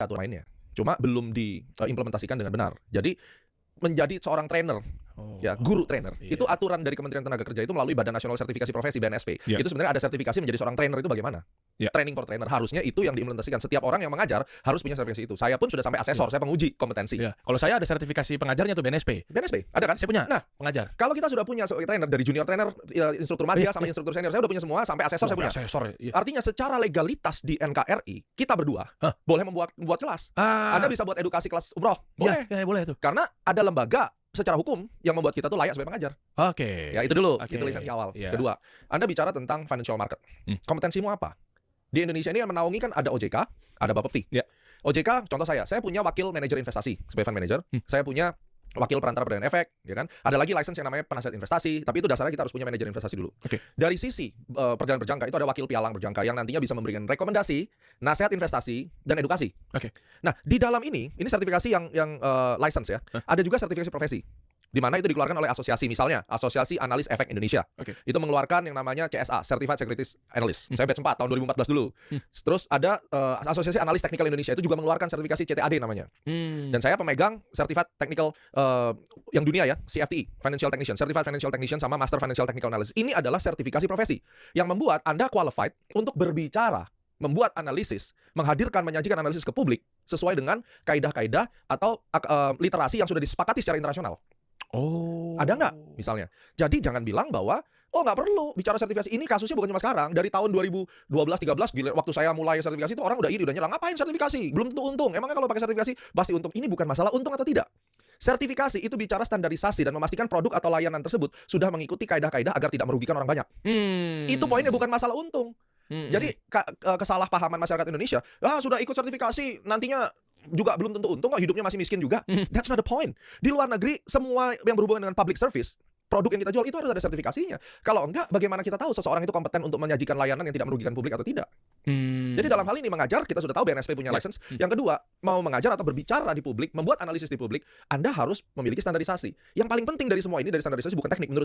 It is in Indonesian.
aturan mainnya. Cuma belum diimplementasikan dengan benar. Jadi menjadi seorang trainer, ya guru trainer, itu aturan dari Kementerian Tenaga Kerja itu melalui Badan Nasional Sertifikasi Profesi (BNSP). Itu sebenarnya ada sertifikasi menjadi seorang trainer itu bagaimana? Training for trainer, harusnya itu yang diimplementasikan. Setiap orang yang mengajar harus punya sertifikasi itu. Saya pun sudah sampai asesor, saya penguji kompetensi. Kalau saya ada sertifikasi pengajarnya tuh BNSP. BNSP, ada kan? Saya punya. Nah, pengajar. Kalau kita sudah punya trainer dari junior trainer, instruktur madya sama instruktur senior, saya udah punya semua, sampai asesor saya punya. Artinya secara legalitas di NKRI, kita berdua boleh membuat kelas. Anda bisa buat edukasi kelas umroh, boleh. Boleh tuh. Karena ada lembaga secara hukum yang membuat kita tuh layak sebagai pengajar. Oke. Ya itu dulu, itu lisensi awal. Kedua, Anda bicara tentang financial market. Kompetensimu apa? Di Indonesia ini yang menaungi kan ada OJK, ada Bapepti. OJK, contoh saya punya wakil manajer investasi sebagai fund manager. Saya punya wakil perantara perdagangan efek, ya kan? Ada lagi license yang namanya penasihat investasi, tapi itu dasarnya kita harus punya manajer investasi dulu. Dari sisi perjalanan berjangka itu ada wakil pialang berjangka yang nantinya bisa memberikan rekomendasi, nasihat investasi dan edukasi. Nah, di dalam ini sertifikasi yang license ya. Ada juga sertifikasi profesi. Di mana itu dikeluarkan oleh asosiasi, misalnya Asosiasi Analis Efek Indonesia. Itu mengeluarkan yang namanya CSA, Certified Securities Analyst. Saya batch 4 tahun 2014 dulu. Terus ada Asosiasi Analis Teknikal Indonesia, itu juga mengeluarkan sertifikasi CTAD namanya. Dan saya pemegang Certified Technical yang dunia ya, CFTE, Financial Technician, Certified Financial Technician sama Master Financial Technical Analyst. Ini adalah sertifikasi profesi yang membuat Anda qualified untuk berbicara, membuat analisis, menyajikan analisis ke publik sesuai dengan kaidah-kaidah atau literasi yang sudah disepakati secara internasional. Ada nggak misalnya? Jadi jangan bilang bahwa nggak perlu bicara sertifikasi. Ini kasusnya bukan cuma sekarang. Dari tahun 2012-13 gila, waktu saya mulai sertifikasi itu orang udah nyerang. Ngapain sertifikasi? Belum tentu untung. Emangnya kalau pakai sertifikasi pasti untung? Ini bukan masalah untung atau tidak. Sertifikasi itu bicara standarisasi dan memastikan produk atau layanan tersebut sudah mengikuti kaidah-kaidah agar tidak merugikan orang banyak. Itu poinnya, bukan masalah untung. Jadi kesalahpahaman masyarakat Indonesia, sudah ikut sertifikasi nantinya juga belum tentu untung kok, hidupnya masih miskin juga. That's not the point. Di luar negeri semua yang berhubungan dengan public service, produk yang kita jual itu harus ada sertifikasinya. Kalau enggak, bagaimana kita tahu seseorang itu kompeten untuk menyajikan layanan yang tidak merugikan publik atau tidak? Jadi dalam hal ini mengajar, kita sudah tahu BNSP punya license. Yang kedua, mau mengajar atau berbicara di publik, membuat analisis di publik, Anda harus memiliki standarisasi. Yang paling penting dari semua ini, dari standarisasi bukan teknik menurut